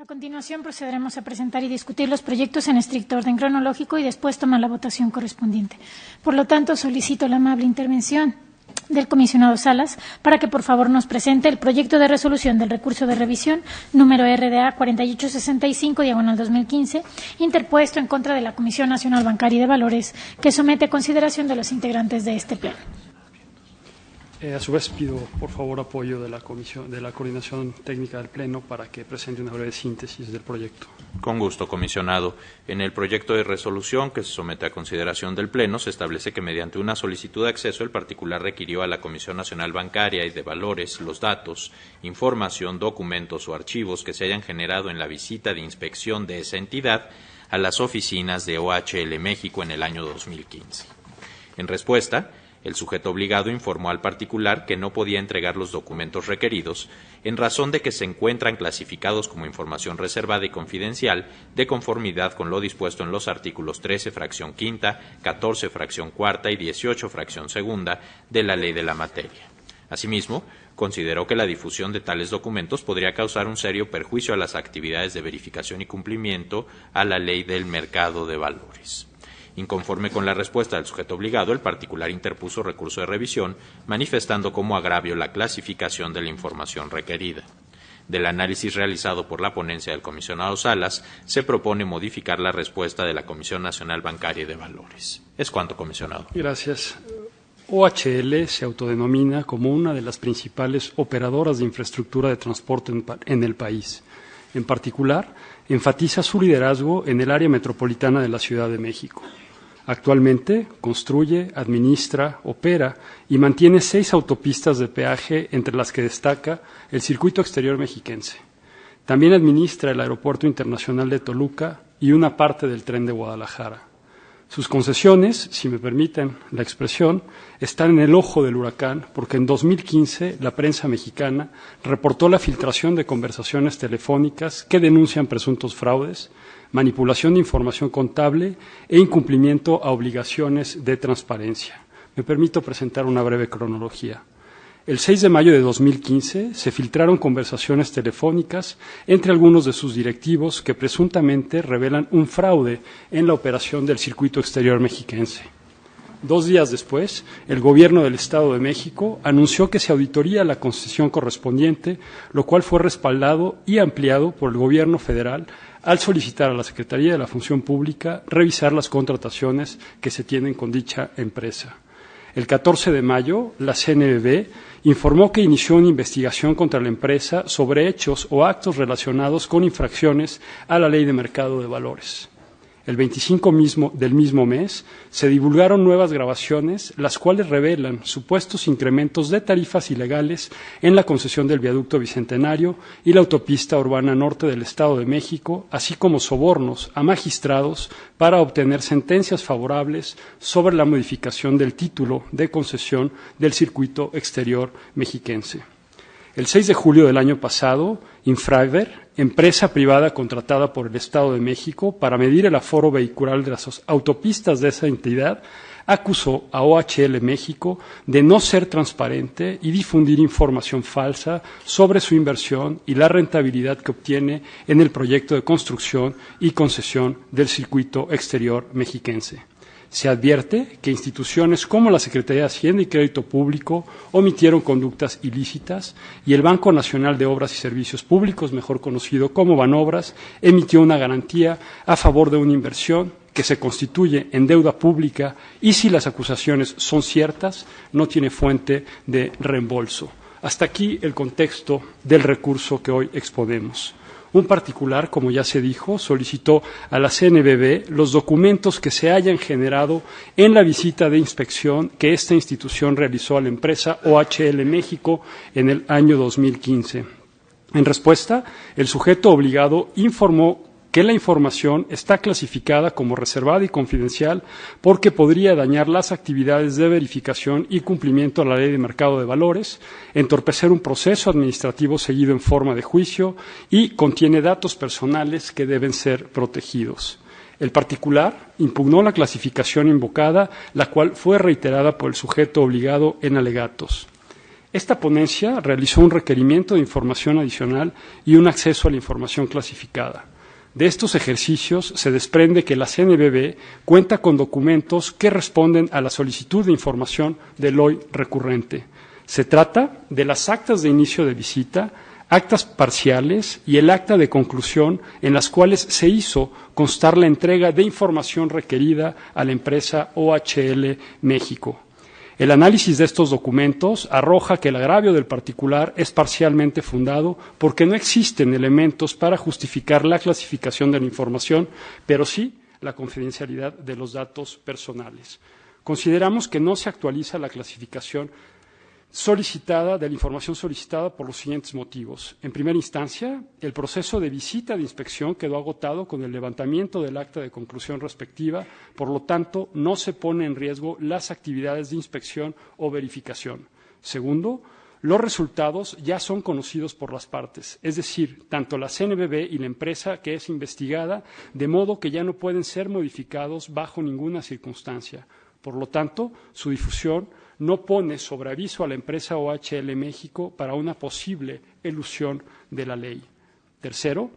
A continuación procederemos a presentar y discutir los proyectos en estricto orden cronológico y después tomar la votación correspondiente. Por lo tanto, solicito la amable intervención del comisionado Salas para que por favor nos presente el proyecto de resolución del recurso de revisión número RDA 4865/2015 interpuesto en contra de la Comisión Nacional Bancaria y de Valores que somete a consideración de los integrantes de este pleno. A su vez pido por favor apoyo de la coordinación técnica del Pleno para que presente una breve síntesis del proyecto. Con gusto, comisionado. En el proyecto de resolución que se somete a consideración del Pleno se establece que mediante una solicitud de acceso el particular requirió a la Comisión Nacional Bancaria y de Valores los datos, información, documentos o archivos que se hayan generado en la visita de inspección de esa entidad a las oficinas de OHL México en el año 2015. En respuesta, el sujeto obligado informó al particular que no podía entregar los documentos requeridos en razón de que se encuentran clasificados como información reservada y confidencial de conformidad con lo dispuesto en los artículos 13, fracción quinta, 14, fracción cuarta y 18, fracción segunda de la ley de la materia. Asimismo, consideró que la difusión de tales documentos podría causar un serio perjuicio a las actividades de verificación y cumplimiento a la ley del mercado de valores. Inconforme con la respuesta del sujeto obligado, el particular interpuso recurso de revisión, manifestando como agravio la clasificación de la información requerida. Del análisis realizado por la ponencia del comisionado Salas, se propone modificar la respuesta de la Comisión Nacional Bancaria y de Valores. Es cuanto, comisionado. Gracias. OHL se autodenomina como una de las principales operadoras de infraestructura de transporte en el país. En particular, enfatiza su liderazgo en el área metropolitana de la Ciudad de México. Actualmente construye, administra, opera y mantiene 6 autopistas de peaje, entre las que destaca el Circuito Exterior Mexiquense. También administra el Aeropuerto Internacional de Toluca y una parte del Tren de Guadalajara. Sus concesiones, si me permiten la expresión, están en el ojo del huracán porque en 2015 la prensa mexicana reportó la filtración de conversaciones telefónicas que denuncian presuntos fraudes, manipulación de información contable e incumplimiento a obligaciones de transparencia. Me permito presentar una breve cronología. El 6 de mayo de 2015 se filtraron conversaciones telefónicas entre algunos de sus directivos que presuntamente revelan un fraude en la operación del Circuito Exterior Mexiquense. 2 días después, el Gobierno del Estado de México anunció que se auditoría la concesión correspondiente, lo cual fue respaldado y ampliado por el Gobierno federal al solicitar a la Secretaría de la Función Pública revisar las contrataciones que se tienen con dicha empresa. El 14 de mayo, la CNBV informó que inició una investigación contra la empresa sobre hechos o actos relacionados con infracciones a la Ley de Mercado de Valores. El 25 del mismo mes se divulgaron nuevas grabaciones, las cuales revelan supuestos incrementos de tarifas ilegales en la concesión del viaducto Bicentenario y la autopista urbana norte del Estado de México, así como sobornos a magistrados para obtener sentencias favorables sobre la modificación del título de concesión del Circuito Exterior Mexiquense. El 6 de julio del año pasado, Infraver, empresa privada contratada por el Estado de México para medir el aforo vehicular de las autopistas de esa entidad, acusó a OHL México de no ser transparente y difundir información falsa sobre su inversión y la rentabilidad que obtiene en el proyecto de construcción y concesión del Circuito Exterior Mexiquense. Se advierte que instituciones como la Secretaría de Hacienda y Crédito Público omitieron conductas ilícitas y el Banco Nacional de Obras y Servicios Públicos, mejor conocido como Banobras, emitió una garantía a favor de una inversión que se constituye en deuda pública y, si las acusaciones son ciertas, no tiene fuente de reembolso. Hasta aquí el contexto del recurso que hoy exponemos. Un particular, como ya se dijo, solicitó a la CNBV los documentos que se hayan generado en la visita de inspección que esta institución realizó a la empresa OHL México en el año 2015. En respuesta, el sujeto obligado informó que la información está clasificada como reservada y confidencial porque podría dañar las actividades de verificación y cumplimiento a la Ley de Mercado de Valores, entorpecer un proceso administrativo seguido en forma de juicio y contiene datos personales que deben ser protegidos. El particular impugnó la clasificación invocada, la cual fue reiterada por el sujeto obligado en alegatos. Esta ponencia realizó un requerimiento de información adicional y un acceso a la información clasificada. De estos ejercicios se desprende que la CNBV cuenta con documentos que responden a la solicitud de información del hoy recurrente. Se trata de las actas de inicio de visita, actas parciales y el acta de conclusión en las cuales se hizo constar la entrega de información requerida a la empresa OHL México. El análisis de estos documentos arroja que el agravio del particular es parcialmente fundado porque no existen elementos para justificar la clasificación de la información, pero sí la confidencialidad de los datos personales. Consideramos que no se actualiza la clasificación solicitada de la información solicitada por los siguientes motivos. En primera instancia, el proceso de visita de inspección quedó agotado con el levantamiento del acta de conclusión respectiva, por lo tanto, no se pone en riesgo las actividades de inspección o verificación. Segundo, los resultados ya son conocidos por las partes, es decir, tanto la CNBV y la empresa que es investigada, de modo que ya no pueden ser modificados bajo ninguna circunstancia. Por lo tanto, su difusión no pone sobre aviso a la empresa OHL México para una posible elusión de la ley. Tercero,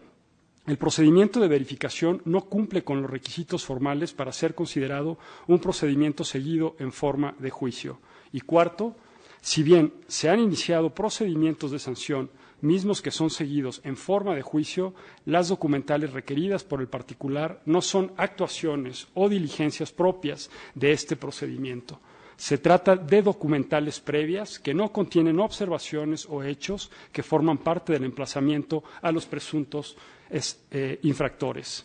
el procedimiento de verificación no cumple con los requisitos formales para ser considerado un procedimiento seguido en forma de juicio. Y cuarto, si bien se han iniciado procedimientos de sanción mismos que son seguidos en forma de juicio, las documentales requeridas por el particular no son actuaciones o diligencias propias de este procedimiento. Se trata de documentales previas que no contienen observaciones o hechos que forman parte del emplazamiento a los presuntos infractores.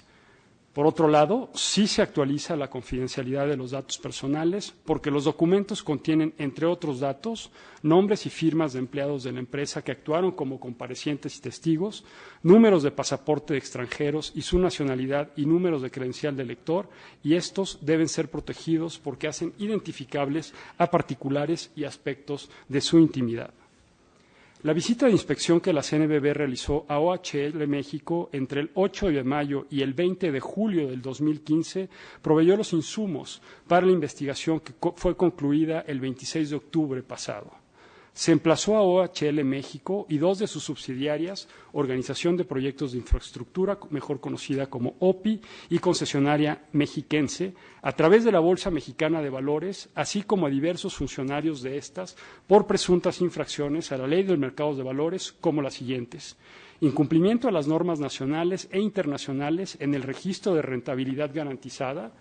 Por otro lado, sí se actualiza la confidencialidad de los datos personales porque los documentos contienen, entre otros datos, nombres y firmas de empleados de la empresa que actuaron como comparecientes y testigos, números de pasaporte de extranjeros y su nacionalidad y números de credencial de lector, y estos deben ser protegidos porque hacen identificables a particulares y aspectos de su intimidad. La visita de inspección que la CNBV realizó a OHL México entre el 8 de mayo y el 20 de julio del 2015 proveyó los insumos para la investigación que fue concluida el 26 de octubre pasado. Se emplazó a OHL México y dos de sus subsidiarias, Organización de Proyectos de Infraestructura, mejor conocida como OPI, y concesionaria mexiquense, a través de la Bolsa Mexicana de Valores, así como a diversos funcionarios de estas, por presuntas infracciones a la Ley del Mercado de Valores, como las siguientes: incumplimiento a las normas nacionales e internacionales en el registro de rentabilidad garantizada,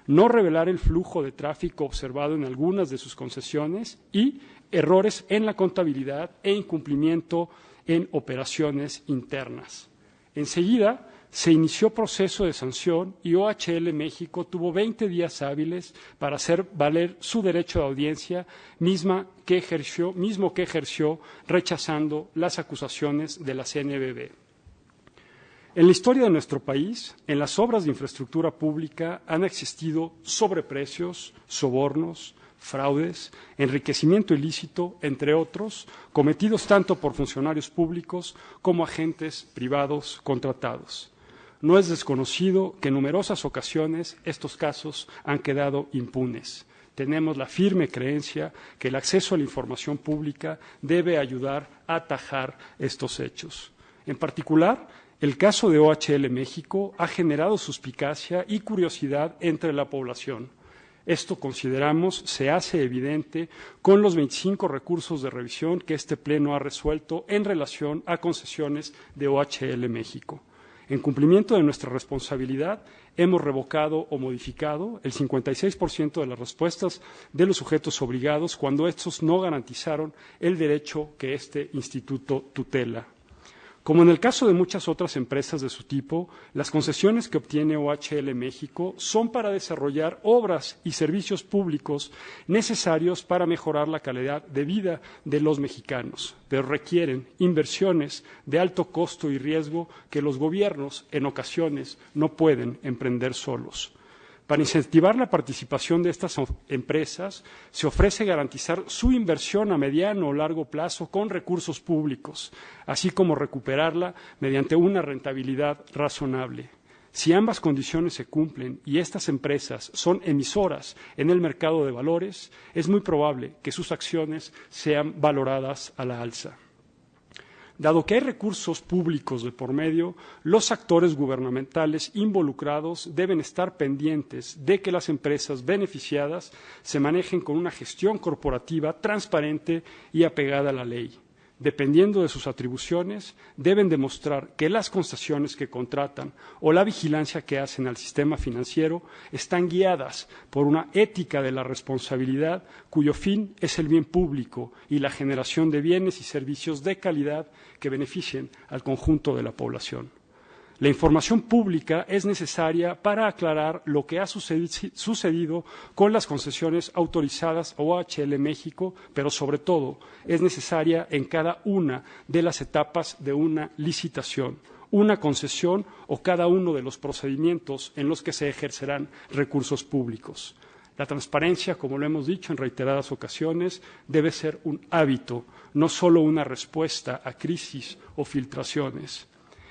no revelar el flujo de tráfico observado en algunas de sus concesiones y errores en la contabilidad e incumplimiento en operaciones internas. Enseguida se inició proceso de sanción y OHL México tuvo 20 días hábiles para hacer valer su derecho de audiencia, mismo que ejerció rechazando las acusaciones de la CNBV. En la historia de nuestro país, en las obras de infraestructura pública han existido sobreprecios, sobornos, fraudes, enriquecimiento ilícito, entre otros, cometidos tanto por funcionarios públicos como agentes privados contratados. No es desconocido que en numerosas ocasiones estos casos han quedado impunes. Tenemos la firme creencia que el acceso a la información pública debe ayudar a atajar estos hechos. En particular, el caso de OHL México ha generado suspicacia y curiosidad entre la población. Esto, consideramos, se hace evidente con los 25 recursos de revisión que este Pleno ha resuelto en relación a concesiones de OHL México. En cumplimiento de nuestra responsabilidad, hemos revocado o modificado el 56% de las respuestas de los sujetos obligados cuando estos no garantizaron el derecho que este instituto tutela. Como en el caso de muchas otras empresas de su tipo, las concesiones que obtiene OHL México son para desarrollar obras y servicios públicos necesarios para mejorar la calidad de vida de los mexicanos, pero requieren inversiones de alto costo y riesgo que los gobiernos, en ocasiones, no pueden emprender solos. Para incentivar la participación de estas empresas, se ofrece garantizar su inversión a mediano o largo plazo con recursos públicos, así como recuperarla mediante una rentabilidad razonable. Si ambas condiciones se cumplen y estas empresas son emisoras en el mercado de valores, es muy probable que sus acciones sean valoradas a la alza. Dado que hay recursos públicos de por medio, los actores gubernamentales involucrados deben estar pendientes de que las empresas beneficiadas se manejen con una gestión corporativa transparente y apegada a la ley. Dependiendo de sus atribuciones, deben demostrar que las concesiones que contratan o la vigilancia que hacen al sistema financiero están guiadas por una ética de la responsabilidad cuyo fin es el bien público y la generación de bienes y servicios de calidad que beneficien al conjunto de la población. La información pública es necesaria para aclarar lo que ha sucedido con las concesiones autorizadas a OHL México, pero sobre todo es necesaria en cada una de las etapas de una licitación, una concesión o cada uno de los procedimientos en los que se ejercerán recursos públicos. La transparencia, como lo hemos dicho en reiteradas ocasiones, debe ser un hábito, no solo una respuesta a crisis o filtraciones.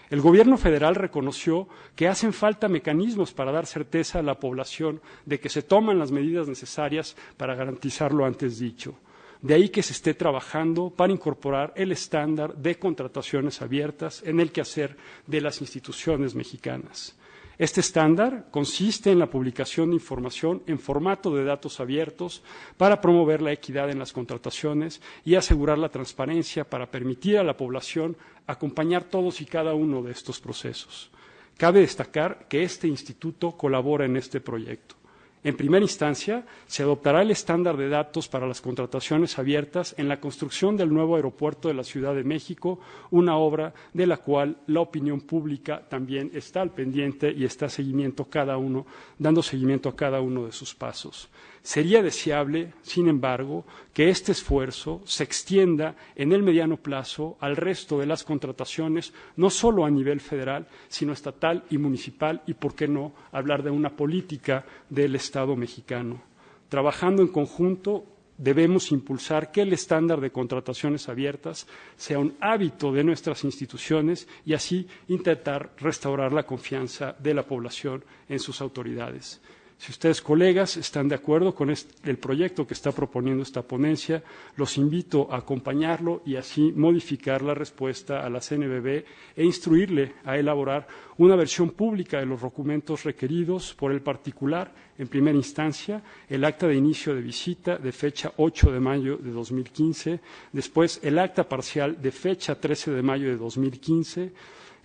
El Gobierno federal reconoció que hacen falta mecanismos para dar certeza a la población de que se toman las medidas necesarias para garantizar lo antes dicho. De ahí que se esté trabajando para incorporar el estándar de contrataciones abiertas en el quehacer de las instituciones mexicanas. Este estándar consiste en la publicación de información en formato de datos abiertos para promover la equidad en las contrataciones y asegurar la transparencia para permitir a la población acompañar todos y cada uno de estos procesos. Cabe destacar que este instituto colabora en este proyecto. En primera instancia, se adoptará el estándar de datos para las contrataciones abiertas en la construcción del nuevo aeropuerto de la Ciudad de México, una obra de la cual la opinión pública también está al pendiente y está dando seguimiento a cada uno de sus pasos. Sería deseable, sin embargo, que este esfuerzo se extienda en el mediano plazo al resto de las contrataciones, no solo a nivel federal, sino estatal y municipal, y, por qué no, hablar de una política del Estado mexicano. Trabajando en conjunto, debemos impulsar que el estándar de contrataciones abiertas sea un hábito de nuestras instituciones y así intentar restaurar la confianza de la población en sus autoridades. Si ustedes, colegas, están de acuerdo con el proyecto que está proponiendo esta ponencia, los invito a acompañarlo y así modificar la respuesta a la CNBV e instruirle a elaborar una versión pública de los documentos requeridos por el particular, en primera instancia, el acta de inicio de visita de fecha 8 de mayo de 2015, después el acta parcial de fecha 13 de mayo de 2015,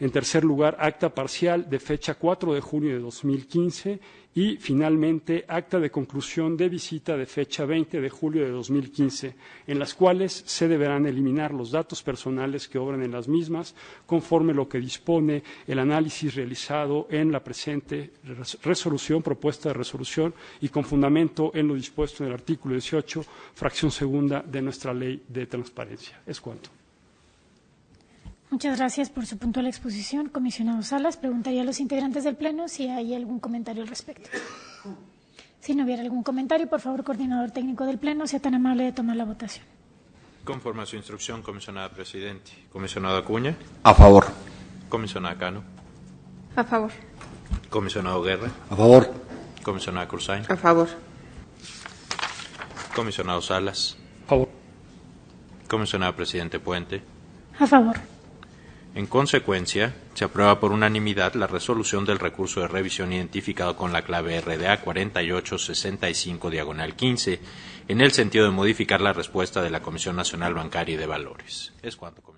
en tercer lugar, acta parcial de fecha 4 de junio de 2015 y, finalmente, acta de conclusión de visita de fecha 20 de julio de 2015, en las cuales se deberán eliminar los datos personales que obran en las mismas, conforme lo que dispone el análisis realizado en la presente propuesta de resolución y con fundamento en lo dispuesto en el artículo 18, fracción segunda de nuestra Ley de Transparencia. Es cuanto. Muchas gracias por su puntual exposición, comisionado Salas. Preguntaría a los integrantes del Pleno si hay algún comentario al respecto. Si no hubiera algún comentario, por favor, coordinador técnico del Pleno, sea tan amable de tomar la votación. Conforme a su instrucción, comisionada presidente. Comisionado Acuña. A favor. Comisionada Cano. A favor. Comisionado Guerra. A favor. Comisionada Cursain. A favor. Comisionado Salas. A favor. Comisionada presidente Puente. A favor. En consecuencia, se aprueba por unanimidad la resolución del recurso de revisión identificado con la clave RDA 4865/15, en el sentido de modificar la respuesta de la Comisión Nacional Bancaria y de Valores. Es cuanto, comisión.